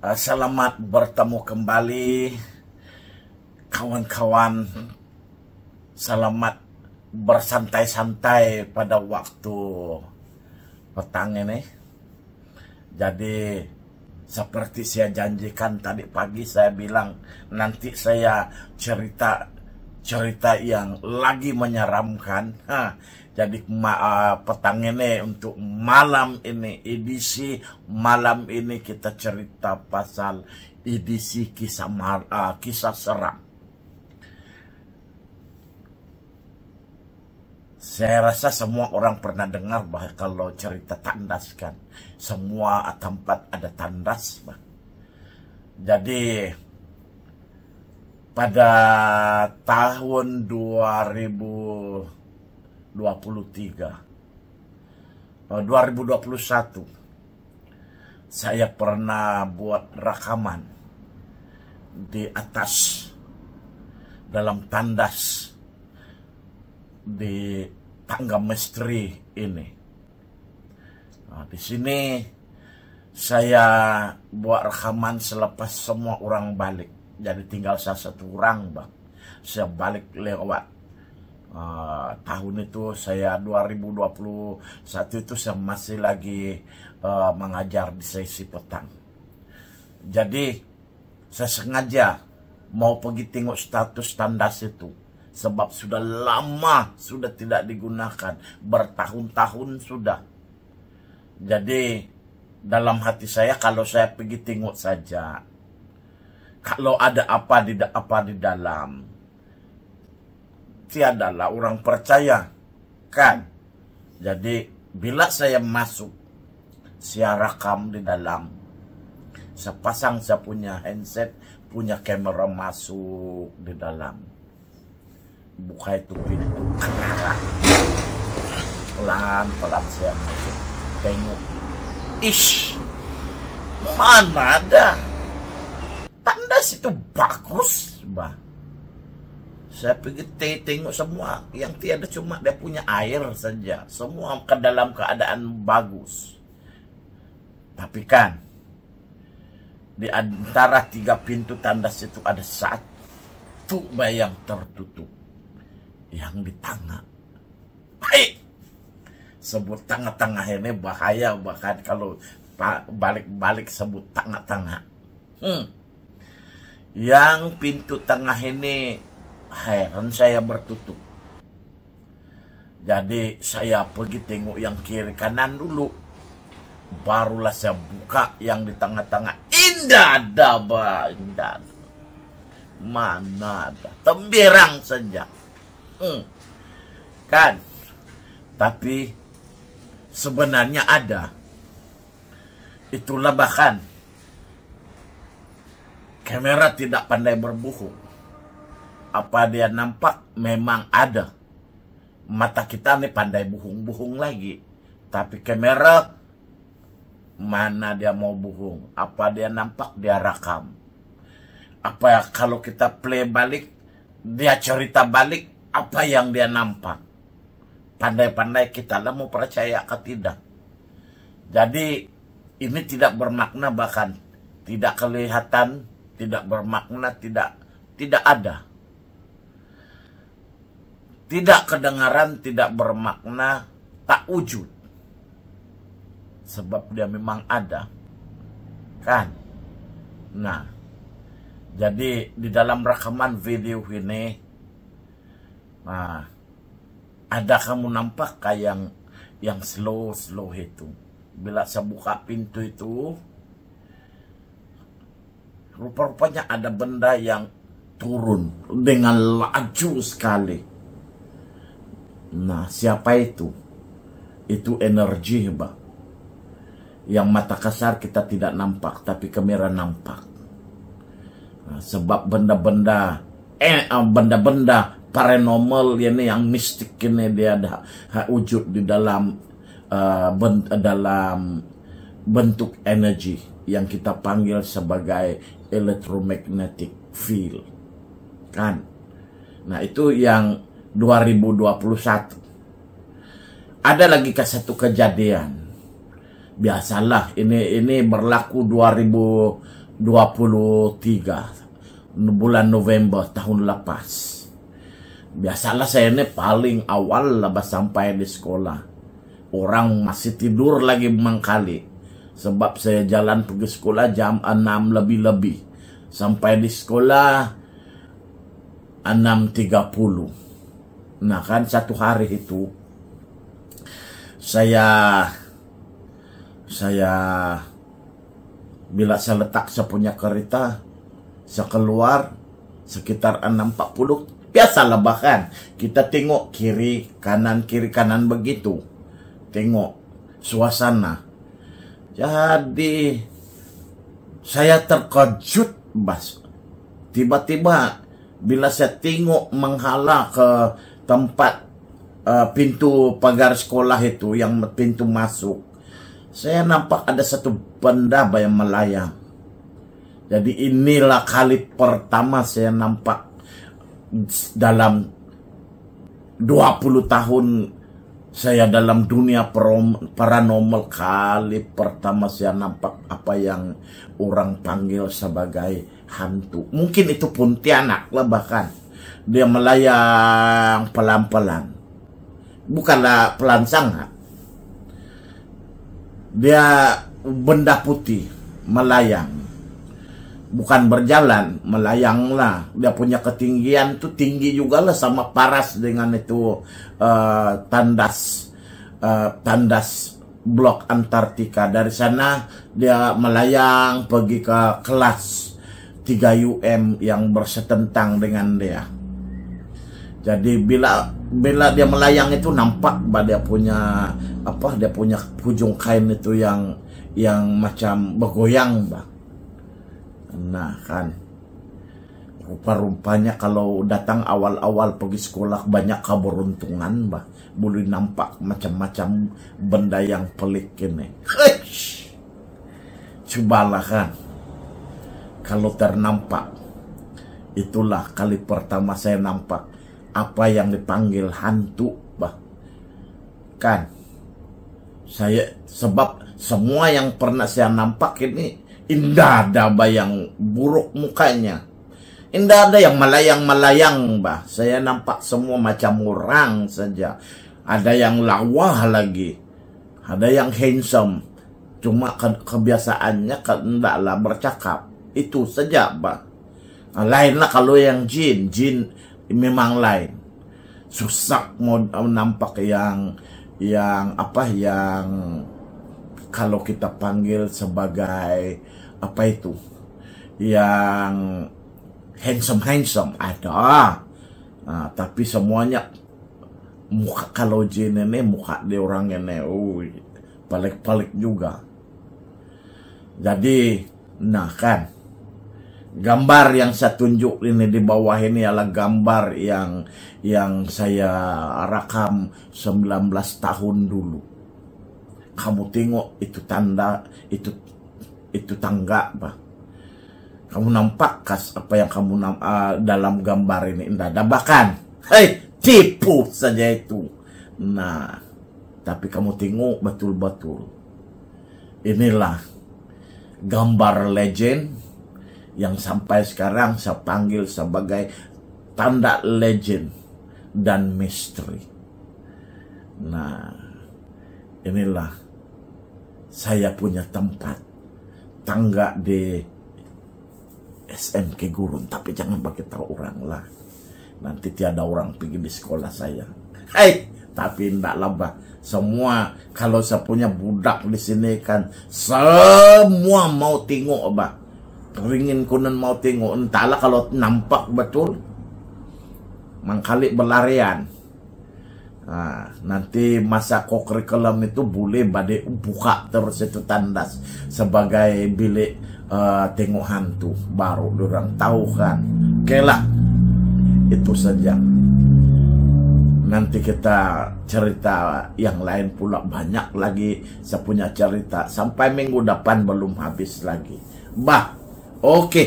Selamat bertemu kembali kawan-kawan. Selamat bersantai-santai pada waktu petang ini. Jadi seperti saya janjikan tadi pagi, saya bilang nanti saya cerita yang lagi menyeramkan. Jadi petang ini untuk malam ini, edisi malam ini kita cerita pasal edisi kisah seram. Saya rasa semua orang pernah dengar bahwa kalau cerita tandas kan, semua tempat ada tandas. Jadi pada tahun 2021 saya pernah buat rekaman di atas dalam tandas di tangga misteri ini. Di sini saya buat rekaman selepas semua orang balik. Jadi tinggal saya satu orang, Bang. Saya balik lewat tahun itu, saya 2021 itu saya masih lagi mengajar di sesi petang. Jadi saya sengaja mau pergi tengok status tandas itu, sebab sudah lama sudah tidak digunakan, bertahun-tahun sudah. Jadi dalam hati saya, kalau saya pergi tengok saja, kalau ada apa di dalam, tiadalah orang percaya, kan? Jadi bila saya masuk, saya rekam di dalam, saya pasang saya punya handset, punya kamera masuk di dalam, buka itu pintu, pelan-pelan saya masuk, tengok, ish, mana ada tandas itu bagus, Bah. Saya pergi tengok semua, yang tiada cuma dia punya air saja, semua ke dalam keadaan bagus. Tapi kan di antara 3 pintu tandas itu ada satu yang tertutup, yang di tengah. Baik, sebut tengah-tengah ini bahaya, bahkan kalau balik-balik sebut tengah-tengah. Yang pintu tengah ini heran saya bertutup. Jadi saya pergi tengok yang kiri kanan dulu, barulah saya buka yang di tengah-tengah. Indah ada, Bah, indah. Mana ada, temberang saja. Kan? Tapi sebenarnya ada. Itulah bahkan kamera tidak pandai berbohong. Apa dia nampak memang ada. Mata kita nih pandai bohong-bohong lagi. Tapi kamera mana dia mau bohong. Apa dia nampak, dia rekam. Apa kalau kita play balik, dia cerita balik apa yang dia nampak. Pandai-pandai kita lah mau percaya atau tidak. Jadi ini tidak bermakna, bahkan tidak kelihatan, tidak bermakna, tidak ada. Tidak kedengaran, tidak bermakna, tak wujud. Sebab dia memang ada. Kan? Nah, jadi di dalam rekaman video ini, ada kamu nampak kayak yang slow itu. Bila saya buka pintu itu, rupa-rupanya ada benda yang turun dengan laju sekali. Nah, siapa itu? Itu energi, Bah. Yang mata kasar kita tidak nampak, tapi kamera nampak. Nah, sebab benda-benda paranormal ini, yang mistik ini, dia ada wujud di dalam bentuk energi yang kita panggil sebagai electromagnetic field. Kan? Nah, itu yang 2021. Ada lagi satu kejadian. Biasalah ini berlaku 2021 bulan November tahun lepas. Biasalah saya ini paling awal lah sampai di sekolah. Orang masih tidur lagi mangkali. Sebab saya jalan pergi sekolah jam 6 lebih-lebih. Sampai di sekolah 6.30. Nah kan satu hari itu saya bila saya letak saya punya kereta, saya keluar sekitar 6.40. Biasalah bahkan kita tengok kiri kanan begitu, tengok suasana. Jadi saya terkejut, Bas. Tiba-tiba bila saya tengok menghala ke tempat pintu pagar sekolah itu, yang pintu masuk, saya nampak ada satu benda yang melayang. Jadi inilah kali pertama saya nampak dalam 20 tahun saya dalam dunia paranormal, kali pertama saya nampak apa yang orang panggil sebagai hantu. Mungkin itu Pontianak lah bahkan. Dia melayang pelan-pelan. Bukanlah pelan sangat. Dia benda putih melayang. Bukan berjalan, melayang lah. Dia punya ketinggian tuh tinggi juga lah, sama paras dengan itu tandas blok Antartika. Dari sana dia melayang pergi ke kelas 3 UM yang bersetentang dengan dia. Jadi bila dia melayang itu nampak bah dia punya ujung kain itu yang macam bergoyang, bah. Nah kan, rupa-rupanya kalau datang awal-awal pergi sekolah banyak keberuntungan, bah. Boleh nampak macam-macam benda yang pelik ini. Cobalah kan, kalau ternampak. Itulah kali pertama saya nampak apa yang dipanggil hantu, bah. Kan sebab semua yang pernah saya nampak ini indah ada yang buruk mukanya. Indah ada yang melayang-melayang, bah. Saya nampak semua macam orang saja. Ada yang lawa lagi. Ada yang handsome. Cuma kebiasaannya tidaklah bercakap. Itu saja, bah. Lainlah kalau yang jin memang lain. Susah mau nampak yang kalau kita panggil sebagai apa itu, yang handsome ada. Tapi semuanya muka, kalau jin ini muka dia orang ini pelik-pelik juga. Jadi nah kan, gambar yang saya tunjuk ini di bawah ini adalah gambar yang saya rekam 19 tahun dulu. Kamu tengok itu tanda, itu tangga, bah. Kamu nampak kas apa yang kamu dalam gambar ini? Tidak ada bahkan. Tipu saja itu. Nah, tapi kamu tengok betul-betul. Inilah gambar legend yang sampai sekarang saya panggil sebagai tanda legend dan misteri. Nah, inilah saya punya tempat tangga di SMK Gurun, tapi jangan bagi tahu orang lah. Nanti tiada orang pergi di sekolah saya. Tapi tidak lah, semua kalau saya punya budak di sini kan semua mau tengok, bah. Ringin kunan mau tengok, entahlah kalau nampak betul mangkali berlarian. Nanti masa kokurikulum itu boleh badai buka terus itu tandas sebagai bilik tengok hantu, baru orang tahu kan. Oke lah, itu saja. Nanti kita cerita yang lain pula, banyak lagi saya punya cerita sampai minggu depan belum habis lagi, bah. Oke,